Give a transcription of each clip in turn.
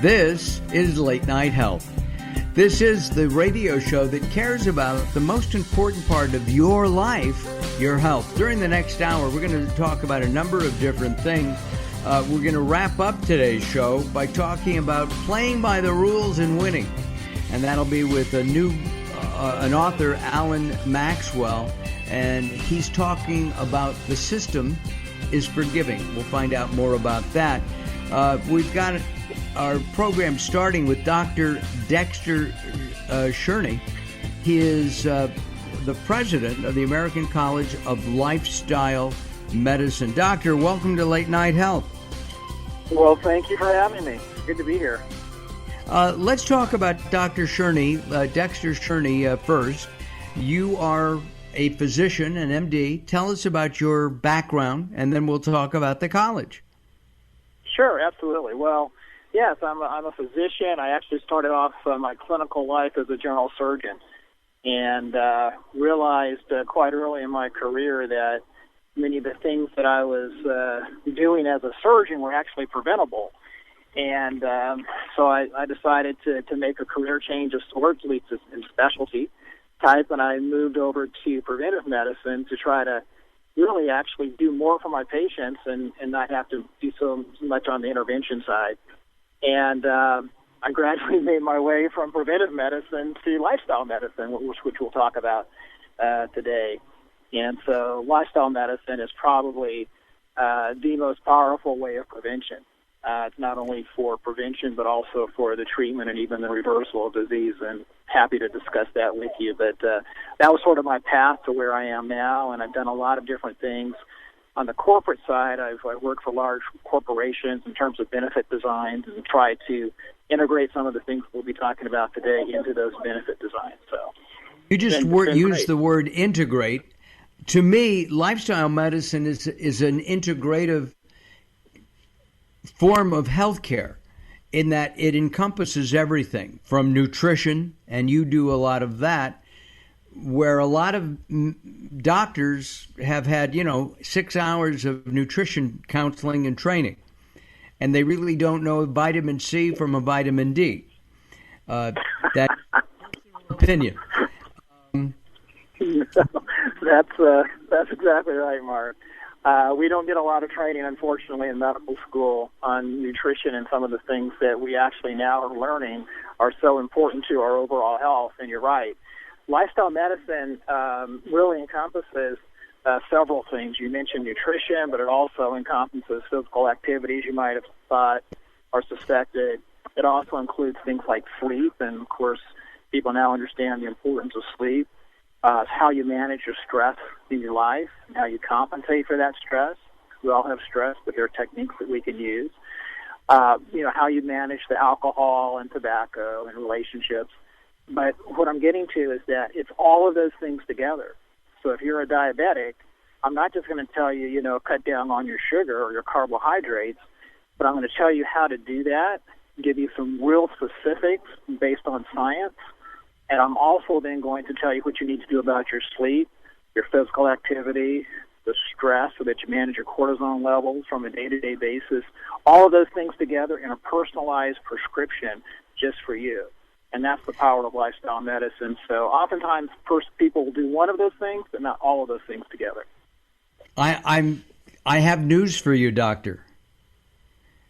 This is Late Night Health. This is the radio show that cares about the most important part of your life, your health. During the next hour, we're going to talk about a number of different things. We're going to wrap up today's show by talking about playing by the rules and winning. And that'll be with an author, Alan Maxwell, and he's talking about the system is forgiving. We'll find out more about that. We've got our program starting with Dr. Dexter Shurney. He is the president of the American College of Lifestyle Medicine. Doctor, welcome to Late Night Health. Well, thank you for having me. Good to be here. Let's talk about Dr. Shurney, Dexter Shurney first. You are a physician, an MD. Tell us about your background, and then we'll talk about the college. Sure, absolutely. Well, yes, I'm a physician. I actually started off my clinical life as a general surgeon and realized quite early in my career that many of the things that I was doing as a surgeon were actually preventable. And so I decided to make a career change of sorts, at least in specialty type, and I moved over to preventive medicine to try to really actually do more for my patients and not have to do so much on the intervention side. And I gradually made my way from preventive medicine to lifestyle medicine, which we'll talk about today. And so lifestyle medicine is probably the most powerful way of prevention. It's not only for prevention, but also for the treatment and even the reversal of disease. And happy to discuss that with you. But that was sort of my path to where I am now, and I've done a lot of different things. On the corporate side, I've worked for large corporations in terms of benefit designs and tried to integrate some of the things we'll be talking about today into those benefit designs. So you just used the word integrate. To me, lifestyle medicine is an integrative form of healthcare in that it encompasses everything from nutrition, and you do a lot of that, where a lot of doctors have had, 6 hours of nutrition counseling and training, and they really don't know vitamin C from a vitamin D. That's opinion. That's exactly right, Mark. We don't get a lot of training, unfortunately, in medical school on nutrition, and some of the things that we actually now are learning are so important to our overall health, and you're right. Lifestyle medicine really encompasses several things. You mentioned nutrition, but it also encompasses physical activities you might have thought or suspected. It also includes things like sleep, and, of course, people now understand the importance of sleep. How you manage your stress in your life, and how you compensate for that stress. We all have stress, but there are techniques that we can use. How you manage the alcohol and tobacco and relationships. But what I'm getting to is that it's all of those things together. So if you're a diabetic, I'm not just going to tell you, cut down on your sugar or your carbohydrates, but I'm going to tell you how to do that, give you some real specifics based on science. And I'm also then going to tell you what you need to do about your sleep, your physical activity, the stress, so that you manage your cortisone levels from a day-to-day basis, all of those things together in a personalized prescription just for you. And that's the power of lifestyle medicine. So oftentimes people will do one of those things, but not all of those things together. I have news for you, doctor.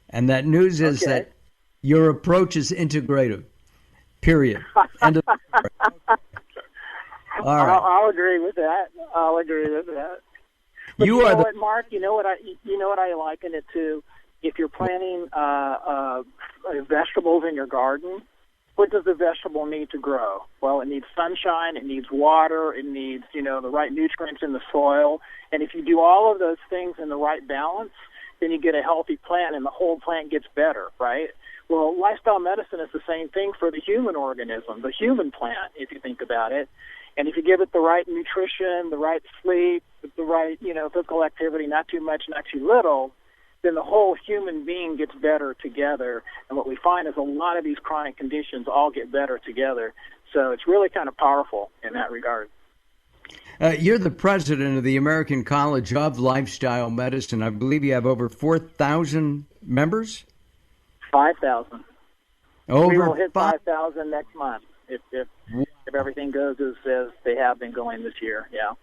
And that news is that your approach is integrative. Period. End of All right. I'll agree with that. But you know what, Mark? You know what I liken it to? If you're planting vegetables in your garden, what does the vegetable need to grow? Well, it needs sunshine, it needs water, it needs, the right nutrients in the soil. And if you do all of those things in the right balance, then you get a healthy plant, and the whole plant gets better, right? Well, lifestyle medicine is the same thing for the human organism, the human plant, if you think about it. And if you give it the right nutrition, the right sleep, the right, physical activity, not too much, not too little, then the whole human being gets better together. And what we find is a lot of these chronic conditions all get better together. So it's really kind of powerful in that regard. You're the president of the American College of Lifestyle Medicine. I believe you have over 4,000 members? 5,000. We will hit 5,000 next month if everything goes as they have been going this year. Yeah.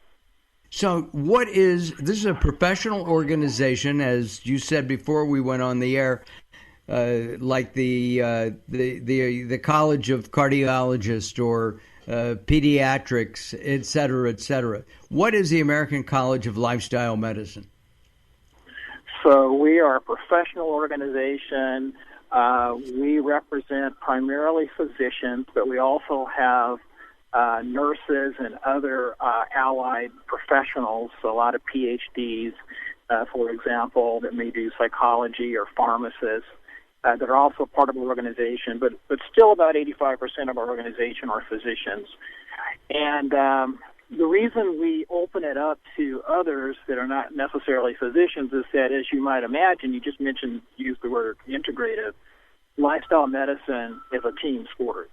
So this is a professional organization, as you said before we went on the air, like the College of Cardiologists or Pediatrics, et cetera, et cetera. What is the American College of Lifestyle Medicine? So we are a professional organization. We represent primarily physicians, but we also have nurses and other allied professionals, so a lot of PhDs, for example, that may do psychology, or pharmacists that are also part of the organization, but still about 85% of our organization are physicians. And the reason we open it up to others that are not necessarily physicians is that, as you might imagine, you just used the word integrative. Lifestyle medicine is a team sport.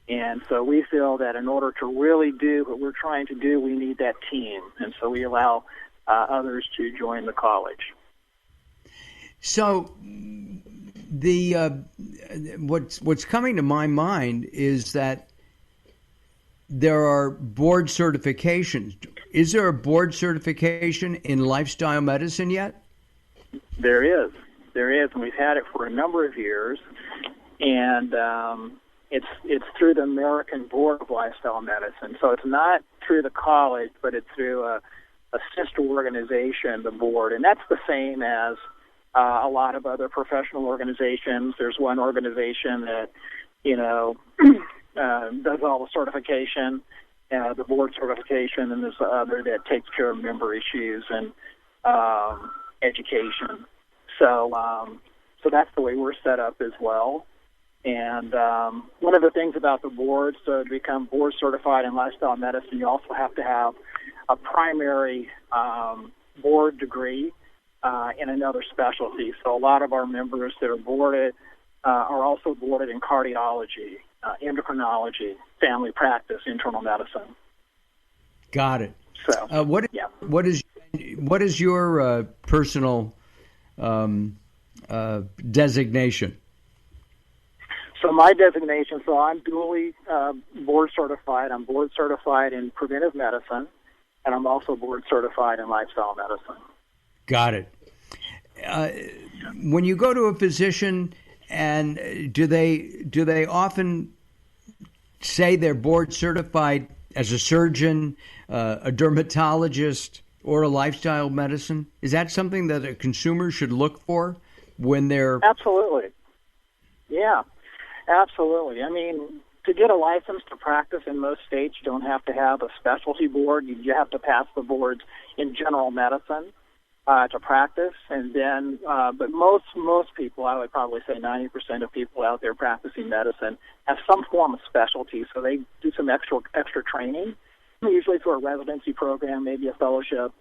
And so we feel that in order to really do what we're trying to do, we need that team. And so we allow others to join the college. So what's coming to my mind is that there are board certifications. Is there a board certification in lifestyle medicine yet? There is, and we've had it for a number of years. And it's through the American Board of Lifestyle Medicine. So it's not through the college, but it's through a sister organization, the board. And that's the same as a lot of other professional organizations. There's one organization that, does all the certification, the board certification, and there's other that takes care of member issues and education. So that's the way we're set up as well. And one of the things about the board, so to become board certified in lifestyle medicine, you also have to have a primary board degree in another specialty. So a lot of our members that are boarded are also boarded in cardiology, endocrinology, family practice, internal medicine. Got it. So what is your personal designation? So my designation, I'm dually board certified. I'm board certified in preventive medicine, and I'm also board certified in lifestyle medicine. Got it. When you go to a physician, and do they often say they're board certified as a surgeon, a dermatologist, or a lifestyle medicine? Is that something that a consumer should look for when they're... Absolutely. Yeah, absolutely. I mean, to get a license to practice in most states, you don't have to have a specialty board. You have to pass the boards in general medicine to practice. And then, but most people, I would probably say 90% of people out there practicing medicine have some form of specialty. So they do some extra training, usually through a residency program, maybe a fellowship.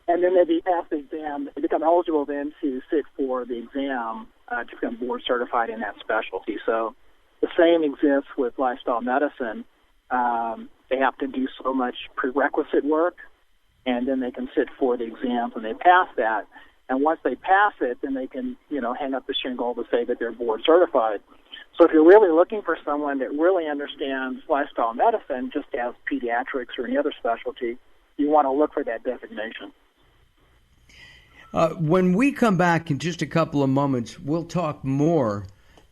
And then they pass the exam. They become eligible then to sit for the exam to become board certified in that specialty. So the same exists with lifestyle medicine. They have to do so much prerequisite work, and then they can sit for the exams and they pass that. And once they pass it, then they can, hang up the shingle to say that they're board certified. So if you're really looking for someone that really understands lifestyle medicine, just as pediatrics or any other specialty, you want to look for that designation. When we come back in just a couple of moments, we'll talk more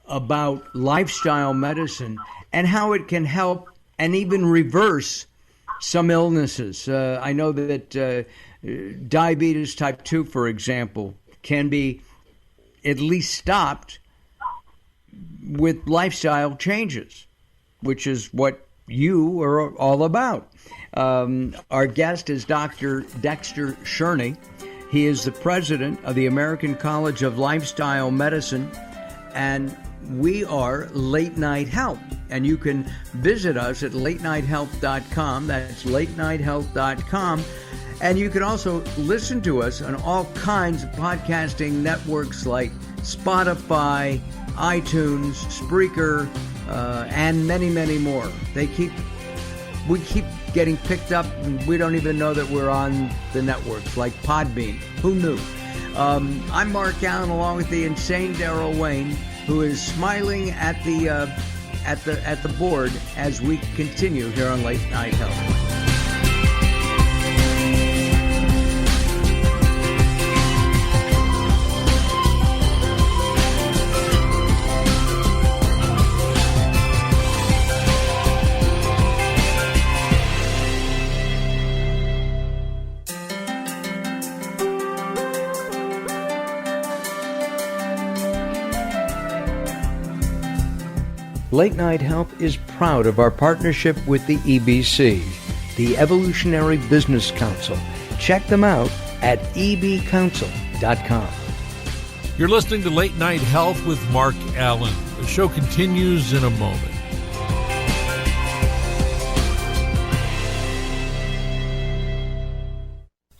about lifestyle medicine and how it can help and even reverse some illnesses. I know that diabetes type 2, for example, can be at least stopped with lifestyle changes, which is what you are all about. Our guest is Dr. Dexter Shurney. He is the president of the American College of Lifestyle Medicine, and we are Late Night Health. And you can visit us at latenighthealth.com. That's latenighthealth.com. And you can also listen to us on all kinds of podcasting networks like Spotify, iTunes, Spreaker, and many, many more. We keep getting picked up, and we don't even know that we're on the networks like Podbean. Who knew? I'm Mark Alyn, along with the insane Daryl Wayne, who is smiling at the board as we continue here on Late Night Health. Late Night Health is proud of our partnership with the EBC, the Evolutionary Business Council. Check them out at ebcouncil.com. You're listening to Late Night Health with Mark Alyn. The show continues in a moment.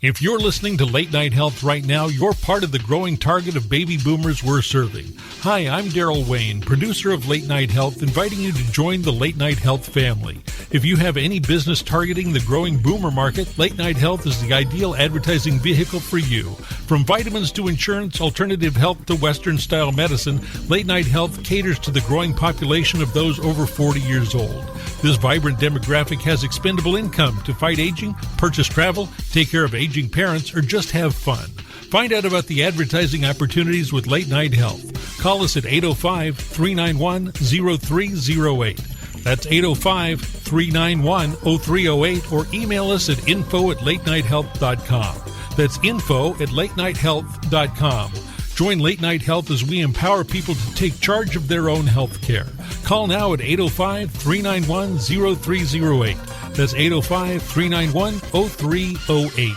If you're listening to Late Night Health right now, you're part of the growing target of baby boomers we're serving. Hi, I'm Daryl Wayne, producer of Late Night Health, inviting you to join the Late Night Health family. If you have any business targeting the growing boomer market, Late Night Health is the ideal advertising vehicle for you. From vitamins to insurance, alternative health to Western-style medicine, Late Night Health caters to the growing population of those over 40 years old. This vibrant demographic has expendable income to fight aging, purchase travel, take care of aging parents, or just have fun. Find out about the advertising opportunities with Late Night Health. Call us at 805-391-0308. That's 805-391-0308, or email us at info@latenighthealth.com. That's info@latenighthealth.com. Join Late Night Health as we empower people to take charge of their own health care. Call now at 805-391-0308. That's 805-391-0308.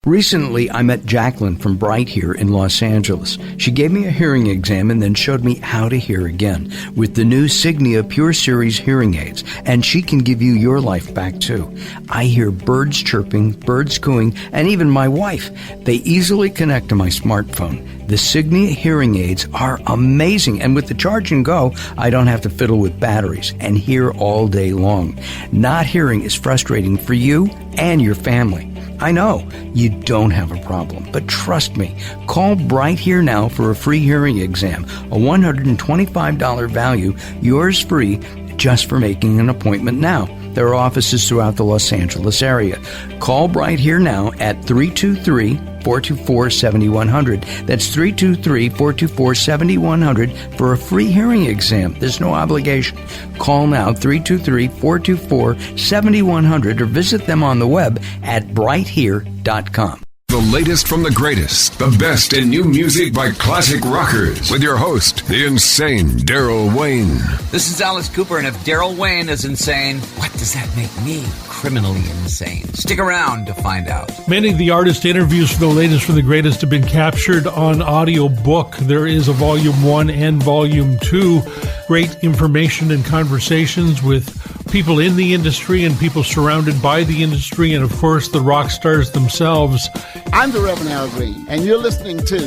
Recently, I met Jacqueline from Bright here in Los Angeles. She gave me a hearing exam and then showed me how to hear again with the new Signia Pure Series hearing aids, and she can give you your life back too. I hear birds chirping, birds cooing, and even my wife. They easily connect to my smartphone. The Signia hearing aids are amazing, and with the charge and go, I don't have to fiddle with batteries and hear all day long. Not hearing is frustrating for you and your family. I know you don't have a problem, but trust me, call Bright Here now for a free hearing exam, a $125 value, yours free, just for making an appointment now. There are offices throughout the Los Angeles area. Call Bright Here now at 323-424-7100. That's 323-424-7100 for a free hearing exam. There's no obligation. Call now, 323-424-7100, or visit them on the web at brighthere.com. The latest from the greatest, the best in new music by classic rockers, with your host, the insane Daryl Wayne. This is Alice Cooper, and if Daryl Wayne is insane, what does that make me? Criminally insane. Stick around to find out. Many of the artist interviews for the latest from the greatest have been captured on audiobook. There is a Volume 1 and Volume 2. Great information and conversations with people in the industry and people surrounded by the industry, and of course the rock stars themselves. I'm the Reverend Al Green, and you're listening to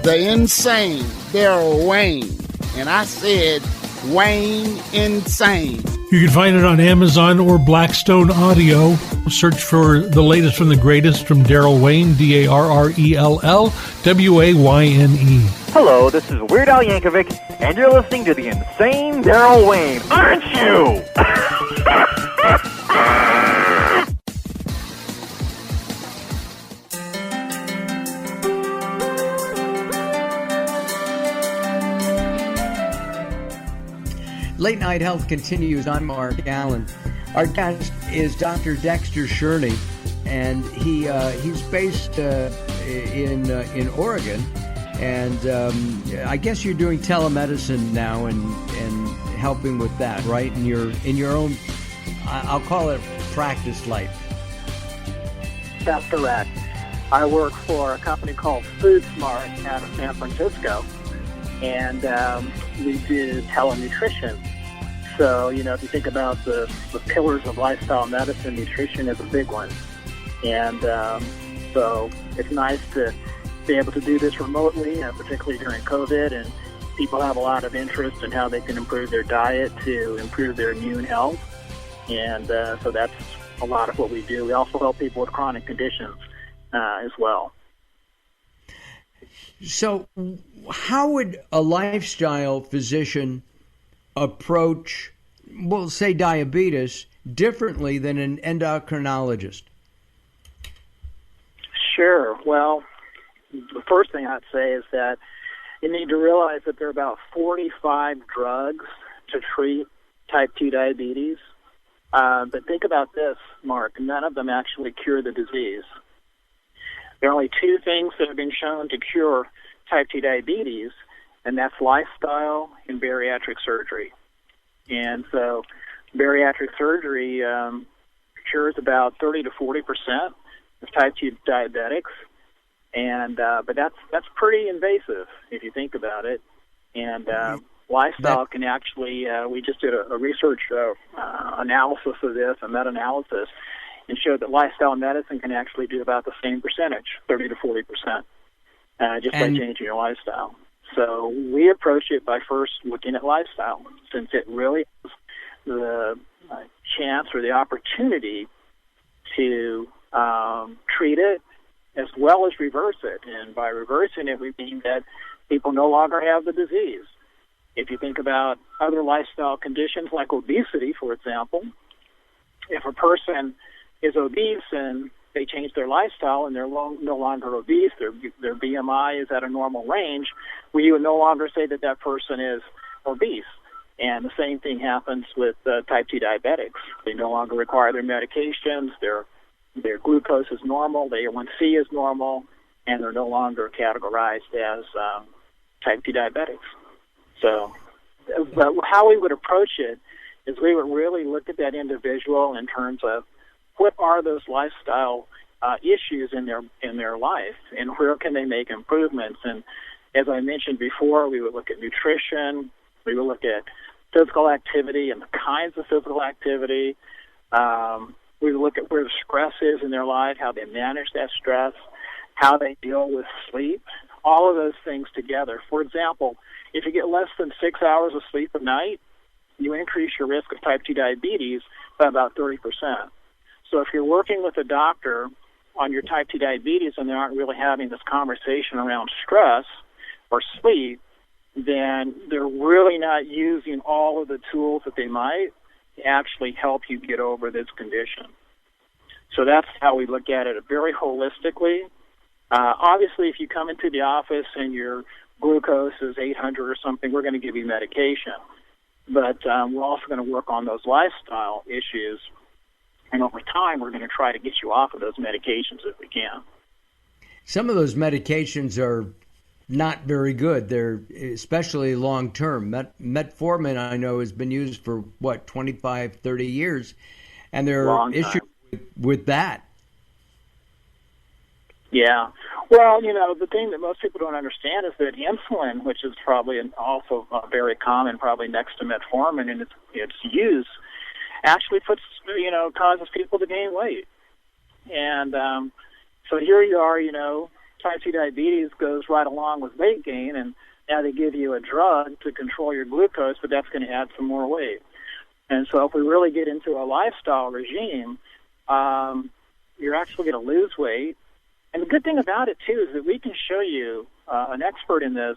the insane Daryl Wayne. And I said Wayne Insane. You can find it on Amazon or Blackstone Audio. Search for the latest from the greatest from Daryl Wayne, DARRELLWAYNE. Hello, this is Weird Al Yankovic, and you're listening to the insane Daryl Wayne, aren't you? Late Night Health continues. I'm Mark Alyn. Our guest is Dr. Dexter Shurney, and he's based in Oregon. And I guess you're doing telemedicine now and helping with that, right? In your own, I'll call it practice life. That's correct. I work for a company called Food Smart out of San Francisco, and we do telenutrition. So, if you think about the pillars of lifestyle medicine, nutrition is a big one. And so it's nice to be able to do this remotely, particularly during COVID, and people have a lot of interest in how they can improve their diet to improve their immune health. And so that's a lot of what we do. We also help people with chronic conditions as well. So how would a lifestyle physician approach, we'll say, diabetes differently than an endocrinologist? Sure. Well, the first thing I'd say is that you need to realize that there are about 45 drugs to treat type 2 diabetes. But think about this, Mark. None of them actually cure the disease. There are only two things that have been shown to cure type 2 diabetes, and that's lifestyle and bariatric surgery. And so bariatric surgery cures about 30 to 40% of type 2 diabetics, and but that's pretty invasive if you think about it. And lifestyle can actually, we just did a research analysis of this, a meta-analysis, and showed that lifestyle medicine can actually do about the same percentage, 30 to 40%, just by changing your lifestyle. So we approach it by first looking at lifestyle, since it really has the chance or the opportunity to treat it as well as reverse it. And by reversing it, we mean that people no longer have the disease. If you think about other lifestyle conditions like obesity, for example, if a person is obese and they change their lifestyle and they're no longer obese, their BMI is at a normal range, we would no longer say that that person is obese. And the same thing happens with type 2 diabetics. They no longer require their medications, their glucose is normal, their A1C is normal, and they're no longer categorized as type 2 diabetics. So how we would approach it is we would really look at that individual in terms of what are those lifestyle issues in their life, and where can they make improvements. And as I mentioned before, we would look at nutrition, we would look at physical activity and the kinds of physical activity. We would look at where the stress is in their life, how they manage that stress, how they deal with sleep, all of those things together. For example, if you get less than 6 hours of sleep a night, you increase your risk of type 2 diabetes by about 30%. So if you're working with a doctor on your type 2 diabetes and they aren't really having this conversation around stress or sleep, then they're really not using all of the tools that they might to actually help you get over this condition. So that's how we look at it very holistically. Obviously, if you come into the office and your glucose is 800 or something, we're going to give you medication. But we're also going to work on those lifestyle issues. And over time, we're going to try to get you off of those medications if we can. Some of those medications are not very good. They're especially long-term. Metformin, I know, has been used for, 25, 30 years. And there are issues with that. Yeah. Well, the thing that most people don't understand is that insulin, which is probably also very common, probably next to metformin in its use, actually causes people to gain weight. And so here you are, type 2 diabetes goes right along with weight gain, and now they give you a drug to control your glucose, but that's going to add some more weight. And so if we really get into a lifestyle regime, you're actually going to lose weight. And the good thing about it, too, is that we can show you, an expert in this,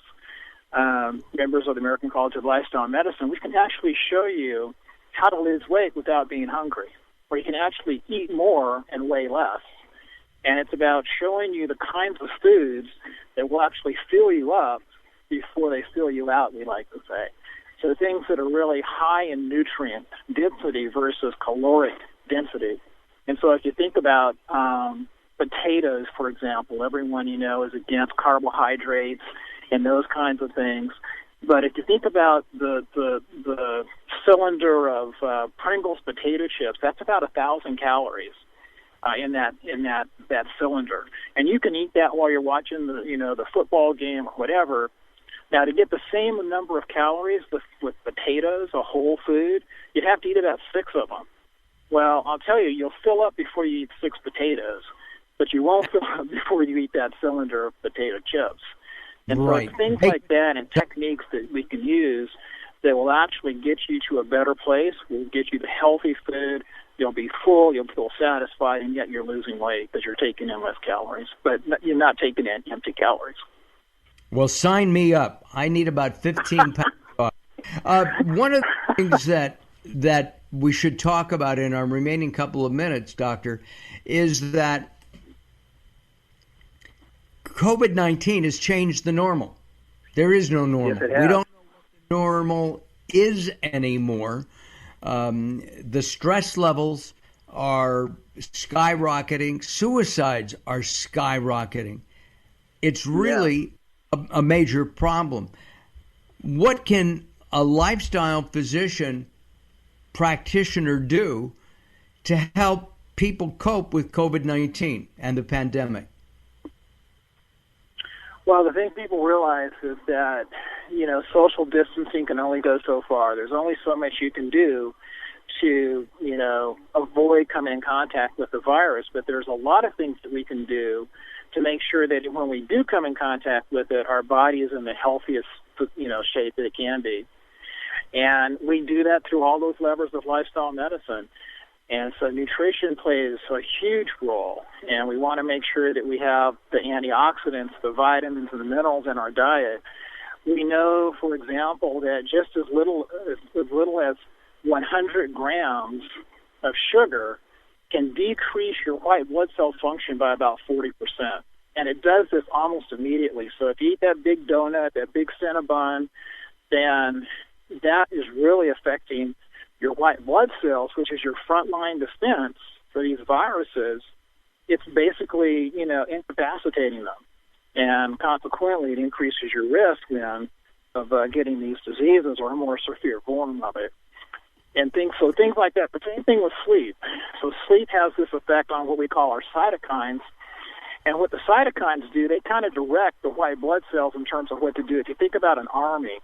members of the American College of Lifestyle Medicine, we can actually show you how to lose weight without being hungry, where you can actually eat more and weigh less. And it's about showing you the kinds of foods that will actually fill you up before they fill you out, we like to say. So things that are really high in nutrient density versus caloric density. And so if you think about potatoes, for example, everyone is against carbohydrates and those kinds of things. But if you think about the cylinder of Pringles potato chips, that's about 1,000 calories in that cylinder, and you can eat that while you're watching the football game or whatever. Now, to get the same number of calories with potatoes, a whole food, you'd have to eat about 6 of them. Well, I'll tell you, you'll fill up before you eat 6 potatoes, but you won't fill up before you eat that cylinder of potato chips. And so it's things like that and techniques that we can use that will actually get you to a better place, will get you the healthy food, you'll be full, you'll feel satisfied, and yet you're losing weight because you're taking in less calories. But you're not taking in empty calories. Well, sign me up. I need about 15 pounds off. One of the things that we should talk about in our remaining couple of minutes, Doctor, is that COVID-19 has changed the normal. There is no normal. Yes, it has. We don't know what the normal is anymore. The stress levels are skyrocketing. Suicides are skyrocketing. It's really a major problem. What can a lifestyle physician practitioner do to help people cope with COVID-19 and the pandemic? Well, the thing people realize is that, social distancing can only go so far. There's only so much you can do to, avoid coming in contact with the virus. But there's a lot of things that we can do to make sure that when we do come in contact with it, our body is in the healthiest, shape that it can be. And we do that through all those levers of lifestyle medicine. And so nutrition plays a huge role, and we want to make sure that we have the antioxidants, the vitamins, and the minerals in our diet. We know, for example, that just as little as 100 grams of sugar can decrease your white blood cell function by about 40%. And it does this almost immediately. So if you eat that big donut, that big Cinnabon, then that is really affecting your white blood cells, which is your frontline defense for these viruses. It's basically, incapacitating them. And consequently, it increases your risk then of getting these diseases or a more severe form of it. And things like that. The same thing with sleep. So sleep has this effect on what we call our cytokines. And what the cytokines do, they kind of direct the white blood cells in terms of what to do. If you think about an army,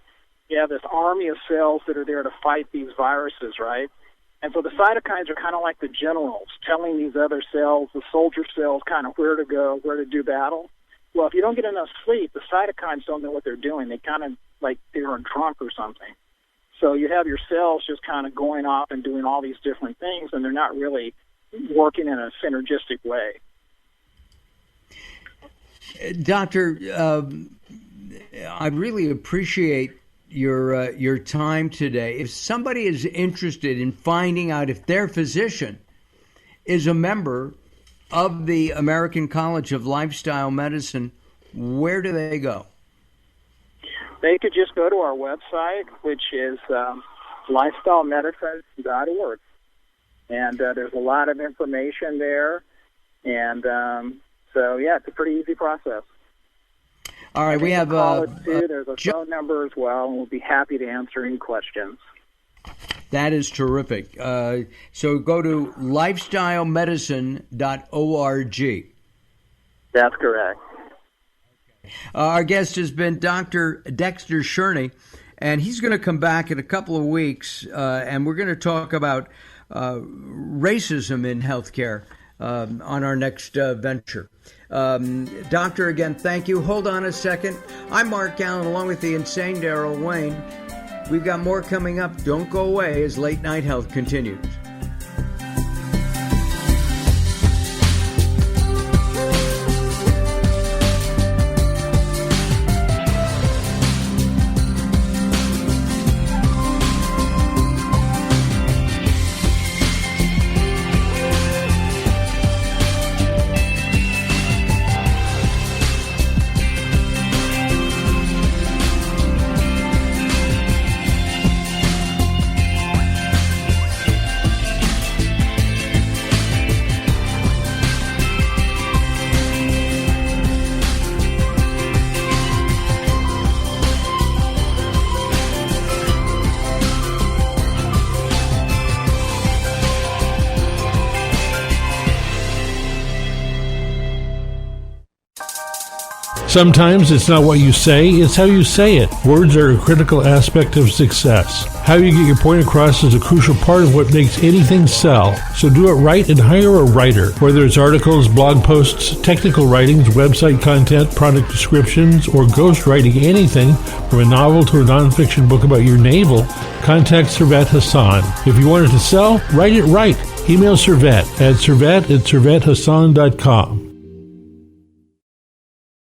you have this army of cells that are there to fight these viruses, right? And so the cytokines are kind of like the generals telling these other cells, the soldier cells, kind of where to go, where to do battle. Well, if you don't get enough sleep, the cytokines don't know what they're doing. They kind of like they're drunk or something. So you have your cells just kind of going off and doing all these different things, and they're not really working in a synergistic way. Doctor, I really appreciate your time today. If somebody is interested in finding out if their physician is a member of the American College of Lifestyle Medicine, where do they go? They could just go to our website, which is lifestylemedicine.org. And there's a lot of information there. And it's a pretty easy process. All right, we have there's a phone number as well, and we'll be happy to answer any questions. That is terrific. So go to lifestylemedicine.org. That's correct. Our guest has been Dr. Dexter Shurney, and he's going to come back in a couple of weeks, and we're going to talk about racism in healthcare on our next venture. Doctor, again, thank you. Hold on a second. I'm Mark Alyn, along with the insane Daryl Wayne. We've got more coming up. Don't go away as Late Night Health continues. Sometimes it's not what you say, it's how you say it. Words are a critical aspect of success. How you get your point across is a crucial part of what makes anything sell. So do it right and hire a writer. Whether it's articles, blog posts, technical writings, website content, product descriptions, or ghostwriting anything from a novel to a nonfiction book about your navel, contact Servet Hassan. If you want it to sell, write it right. Email Servet at servet@servethassan.com.